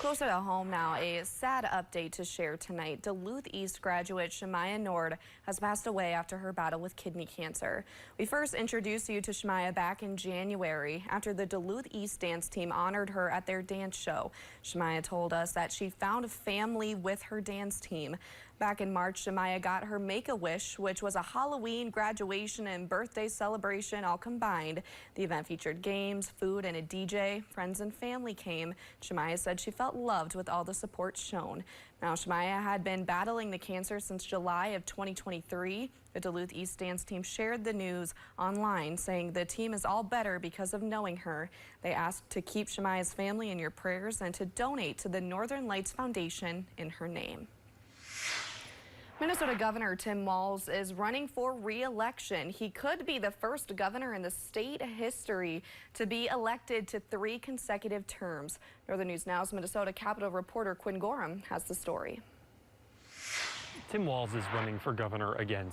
Closer to home now, a sad update to share tonight. Duluth East graduate Shemaya Nord has passed away after her battle with kidney cancer. We first introduced you to Shemaya back in January after the Duluth East dance team honored her at their dance show. Shemaya told us that she found family with her dance team. Back in March, Shemaya got her Make-A-Wish, which was a Halloween, graduation, and birthday celebration all combined. The event featured games, food, and a DJ. Friends and family came. Shemaya said she felt loved with all the support shown. Now, Shemaya had been battling the cancer since July of 2023. The Duluth East dance team shared the news online, saying the team is all better because of knowing her. They asked to keep Shemaya's family in your prayers and to donate to the Northern Lights Foundation in her name. Minnesota Governor Tim Walz is running for re-election. He could be the first governor in the state history to be elected to 3 consecutive terms. Northern News Now's Minnesota Capitol reporter Quinn Gorham has the story. Tim Walz is running for governor again.